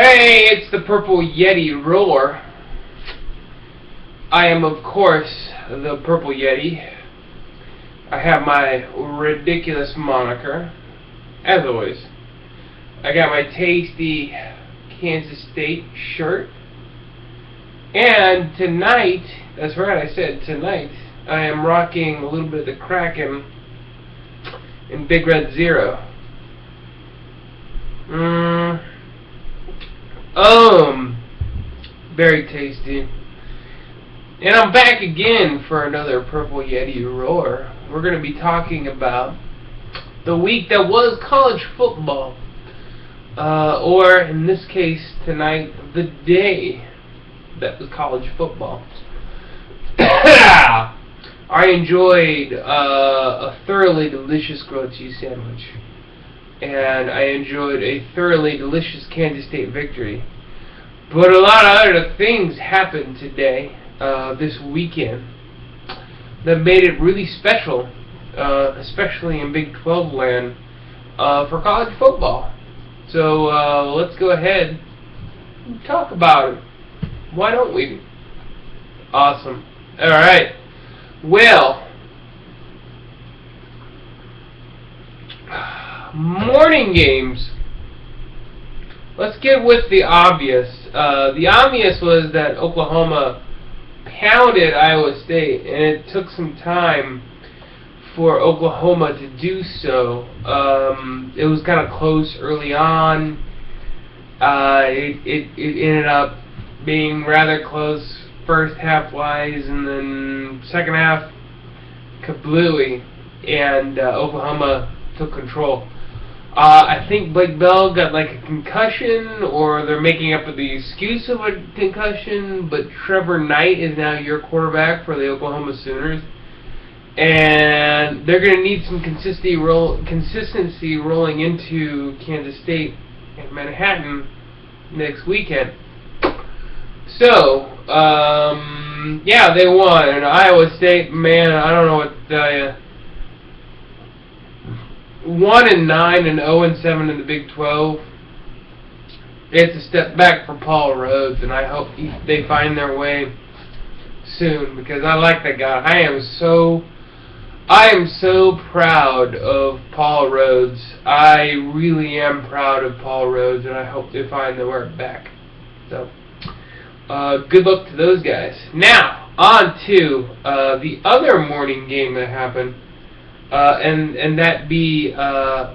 Hey, it's the Purple Yeti Roar. I am, of course, the Purple Yeti. I have my ridiculous moniker, as always. I got my tasty Kansas State shirt. And tonight, that's right, I said tonight, I am rocking a little bit of the Kraken in Big Red Zero. Very tasty. And I'm back again for another Purple Yeti Roar. We're going to be talking about the week that was college football. Or, in this case, tonight, the day that was college football. I enjoyed a thoroughly delicious grilled cheese sandwich. And I enjoyed a thoroughly delicious Kansas State victory. But a lot of other things happened today, this weekend, that made it really special, especially in Big 12 land, for college football. So let's go ahead and talk about it. Why don't we? Awesome. Alright. Well, morning games. Let's get with the obvious. The obvious was that Oklahoma pounded Iowa State, and it took some time for Oklahoma to do so. It was kind of close early on. It ended up being rather close first half wise, and then second half kablooey, and Oklahoma took control. I think Blake Bell got like a concussion, or they're making up the excuse of a concussion, but Trevor Knight is now your quarterback for the Oklahoma Sooners. And they're going to need some consistency rolling into Kansas State and Manhattan next weekend. So, yeah, they won. And Iowa State, man, I don't know what to tell you. 1-9 and 0-7 in the Big 12. It's a step back for Paul Rhodes, and I hope they find their way soon, because I like that guy. I am so proud of Paul Rhodes. I really am proud of Paul Rhodes, and I hope they find their way back. So, good luck to those guys. Now, on to the other morning game that happened. And that be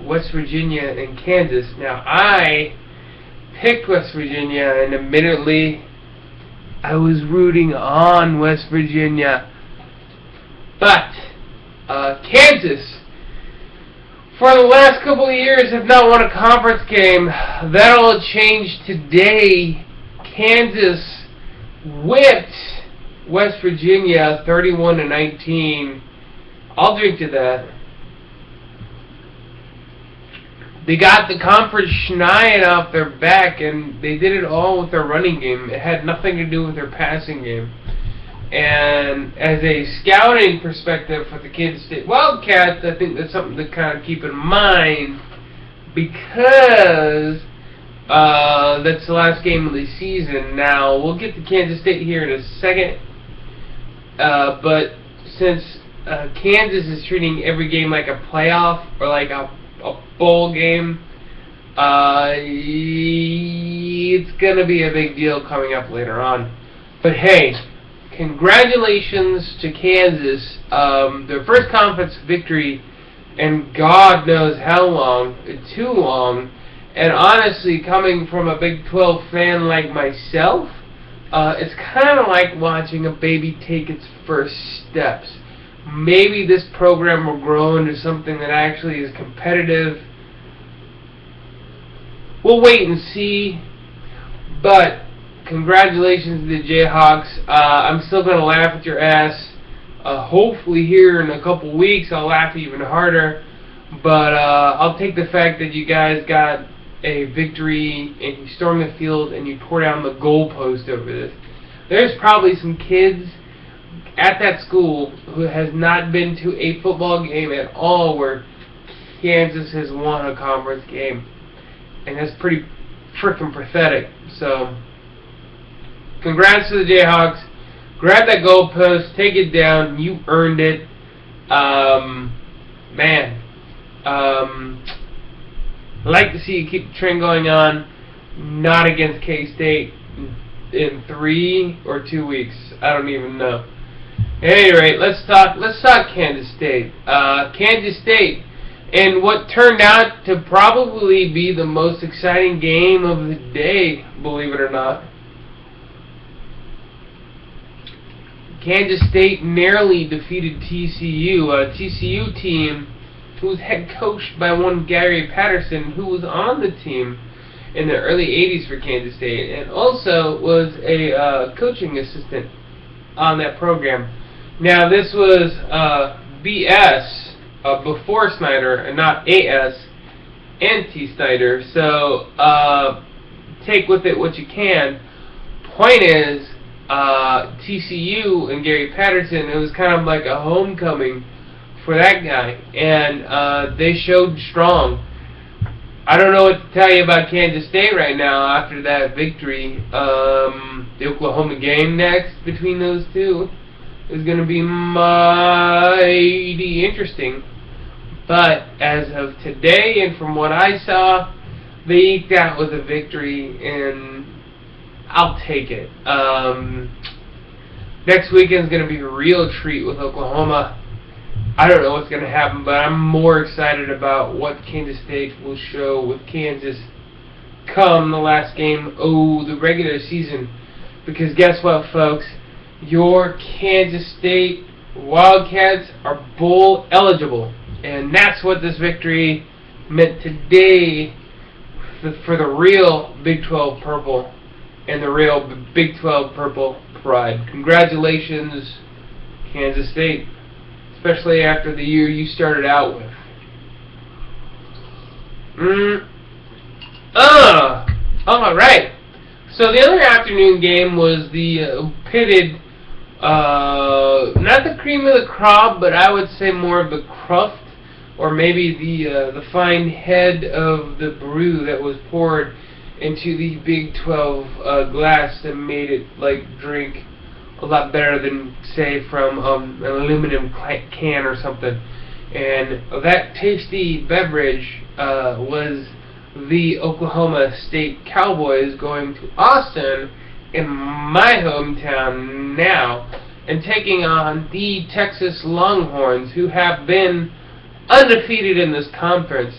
West Virginia and Kansas. Now, I picked West Virginia, and admittedly, I was rooting on West Virginia. But Kansas, for the last couple of years, have not won a conference game. That'll change today. Kansas whipped West Virginia 31-19. I'll drink to that. They got the conference schneid off their back, and they did it all with their running game. It had nothing to do with their passing game. And as a scouting perspective for the Kansas State Wildcats, I think that's something to kind of keep in mind, because that's the last game of the season. Now, we'll get to Kansas State here in a second, but since Kansas is treating every game like a playoff or like a bowl game, it's going to be a big deal coming up later on. But hey, congratulations to Kansas. Their first conference victory in God knows how long, too long. And honestly, coming from a Big 12 fan like myself, it's kind of like watching a baby take its first steps. Maybe this program will grow into something that actually is competitive. We'll wait and see. But congratulations to the Jayhawks. I'm still going to laugh at your ass. Hopefully here in a couple weeks I'll laugh even harder. But I'll take the fact that you guys got a victory and you stormed the field and you tore down the goalpost over this. There's probably some kids at that school who has not been to a football game at all where Kansas has won a conference game. And that's pretty freaking pathetic. So, congrats to the Jayhawks. Grab that goalpost, take it down. You earned it. Man. Like to see you keep the trend going on. Not against K-State in 3 or 2 weeks. I don't even know. At any rate, let's talk Kansas State. Kansas State, and what turned out to probably be the most exciting game of the day, believe it or not. Kansas State narrowly defeated TCU, a TCU team who was head coached by one Gary Patterson, who was on the team in the early 80s for Kansas State, and also was a coaching assistant on that program. Now, this was BS before Snyder, and not AS anti-Snyder, so take with it what you can. Point is, TCU and Gary Patterson, it was kind of like a homecoming for that guy, and they showed strong. I don't know what to tell you about Kansas State right now after that victory. The Oklahoma game next between those two is going to be mighty interesting. But as of today, and from what I saw, they eked out with a victory, and I'll take it. Next weekend is going to be a real treat with Oklahoma. I don't know what's going to happen, but I'm more excited about what Kansas State will show with Kansas come the last game of the regular season. Because guess what, folks? Your Kansas State Wildcats are bowl eligible. And that's what this victory meant today for the real Big 12 Purple and the real Big 12 Purple pride. Congratulations, Kansas State. Especially after the year you started out with. Alright. So the other afternoon game was the pitted, not the cream of the crop, but I would say more of the cruft, or maybe the fine head of the brew that was poured into the Big 12 glass that made it drink a lot better than, say, from an aluminum can or something. And that tasty beverage was the Oklahoma State Cowboys going to Austin, in my hometown now, and taking on the Texas Longhorns, who have been undefeated in this conference.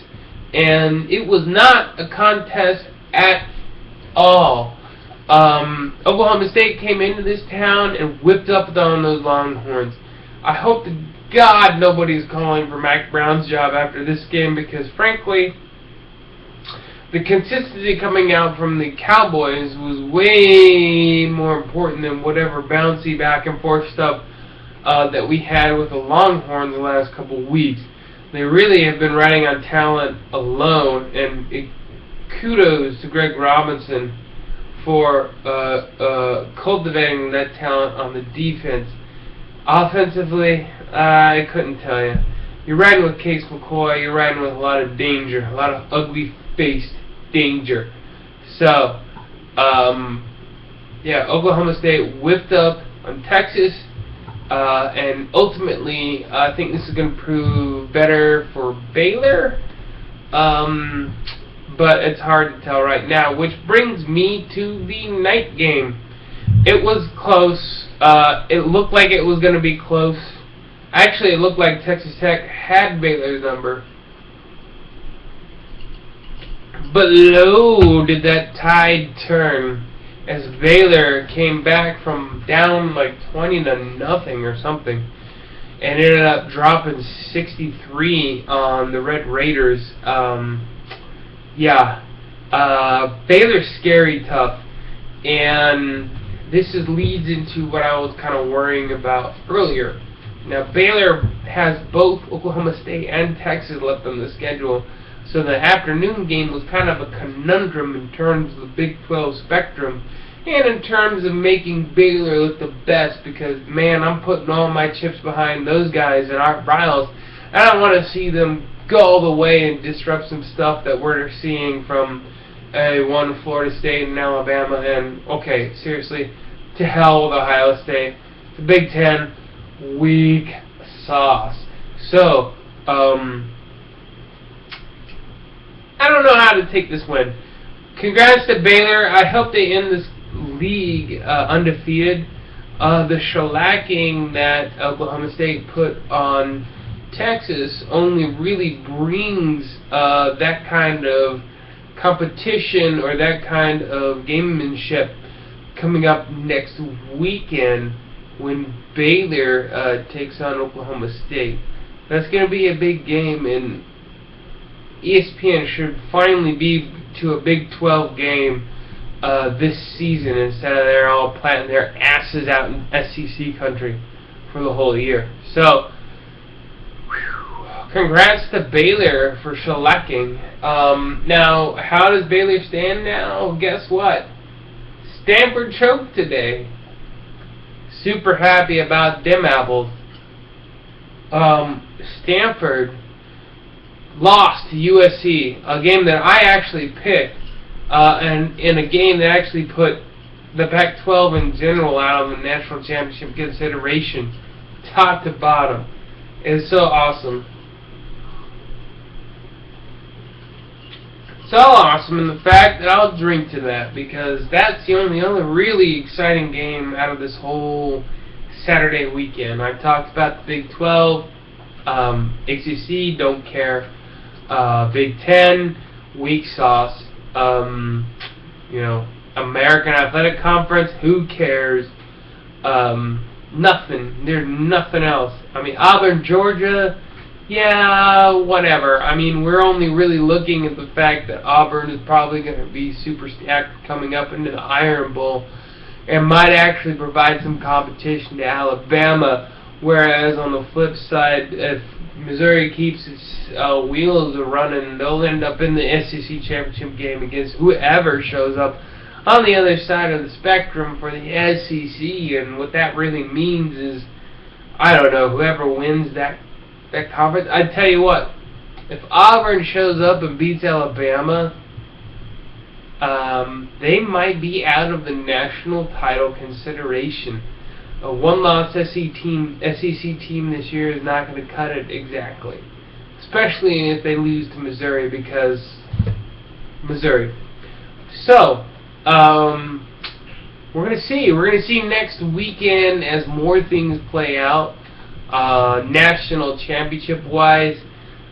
And it was not a contest at all. Oklahoma State came into this town and whipped up on those Longhorns. I hope to God nobody's calling for Mack Brown's job after this game, because frankly, the consistency coming out from the Cowboys was way more important than whatever bouncy back and forth stuff that we had with the Longhorns the last couple of weeks. They really have been riding on talent alone, and kudos to Greg Robinson for cultivating that talent on the defense. Offensively, I couldn't tell you. You're riding with Case McCoy, you're riding with a lot of danger, a lot of ugly-faced danger. So, Oklahoma State whipped up on Texas, and ultimately, I think this is going to prove better for Baylor. But it's hard to tell right now, which brings me to the night game. It was close. It looked like it was going to be close. Actually, it looked like Texas Tech had Baylor's number. But lo, did that tide turn as Baylor came back from down 20-0 or something, and ended up dropping 63 on the Red Raiders. Baylor's scary tough, and this leads into what I was kind of worrying about earlier. Now, Baylor has both Oklahoma State and Texas left on the schedule, so the afternoon game was kind of a conundrum in terms of the Big 12 spectrum, and in terms of making Baylor look the best, because, man, I'm putting all my chips behind those guys and Art Briles. I don't want to see them go all the way and disrupt some stuff that we're seeing from won Florida State and Alabama, and okay, seriously, to hell with Ohio State. The Big Ten, weak sauce. So, I don't know how to take this win. Congrats to Baylor. I hope they end this league undefeated. The shellacking that Oklahoma State put on Texas only really brings that kind of competition or that kind of gamemanship coming up next weekend when Baylor takes on Oklahoma State. That's going to be a big game, and ESPN should finally be to a Big 12 game this season instead of they're all planting their asses out in SEC country for the whole year. So, congrats to Baylor for shellacking. Now, how does Baylor stand now? Guess what? Stanford choked today. Super happy about them apples. Stanford lost to USC, a game that I actually picked, and in a game that actually put the Pac-12 in general out of the national championship consideration, top to bottom. It's so awesome. So awesome in the fact that I'll drink to that, because that's the only other really exciting game out of this whole Saturday weekend. I've talked about the Big 12, ACC, don't care. Big 10, weak sauce. American Athletic Conference, who cares? Nothing. There's nothing else. I mean, Auburn, Georgia, yeah, whatever. I mean, we're only really looking at the fact that Auburn is probably going to be super stacked coming up into the Iron Bowl and might actually provide some competition to Alabama, whereas on the flip side, if Missouri keeps its wheels running, they'll end up in the SEC championship game against whoever shows up on the other side of the spectrum for the SEC, and what that really means is, I don't know, whoever wins that conference. I tell you what, if Auburn shows up and beats Alabama, they might be out of the national title consideration. A one-loss SEC team this year is not going to cut it exactly, especially if they lose to Missouri, because Missouri. So, we're going to see. We're going to see next weekend as more things play out. National championship-wise,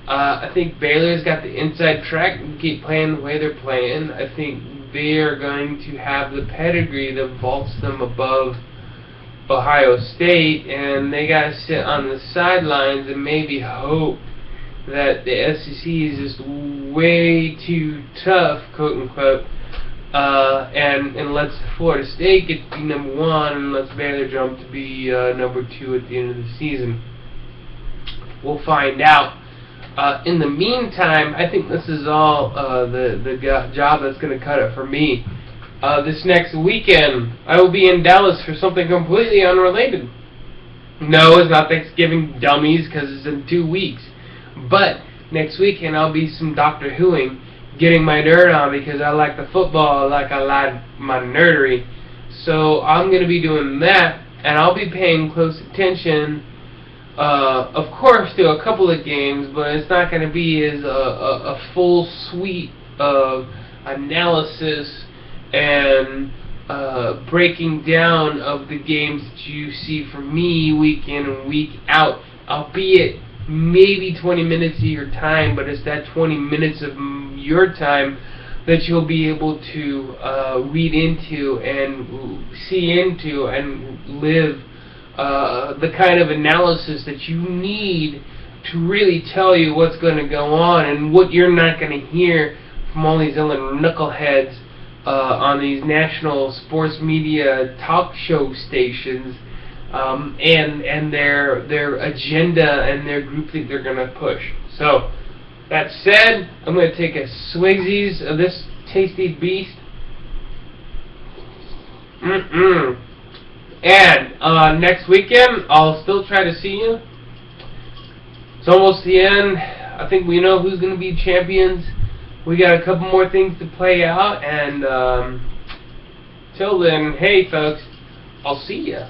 I think Baylor's got the inside track and keep playing the way they're playing. I think they are going to have the pedigree that vaults them above Ohio State, and they got to sit on the sidelines and maybe hope that the SEC is just way too tough, quote-unquote, and lets Florida State get to be number one, and lets Baylor jump to be number two at the end of the season. We'll find out. In the meantime, I think this is all the job that's going to cut it for me. This next weekend, I will be in Dallas for something completely unrelated. No, it's not Thanksgiving, dummies, because it's in 2 weeks. But next weekend, I'll be some Doctor Whoing, getting my nerd on, because I like the football like I like my nerdery. So I'm going to be doing that, and I'll be paying close attention, of course, to a couple of games, but it's not going to be as a full suite of analysis and breaking down of the games that you see from me week in and week out, albeit maybe 20 minutes of your time, but it's that 20 minutes of your time that you'll be able to read into and see into and live the kind of analysis that you need to really tell you what's going to go on and what you're not going to hear from all these other knuckleheads on these national sports media talk show stations, and their agenda and their group that they're going to push. So, that said, I'm going to take a swigsies of this tasty beast. And next weekend, I'll still try to see you. It's almost the end. I think we know who's going to be champions. we got a couple more things to play out, and till then, hey folks, I'll see ya.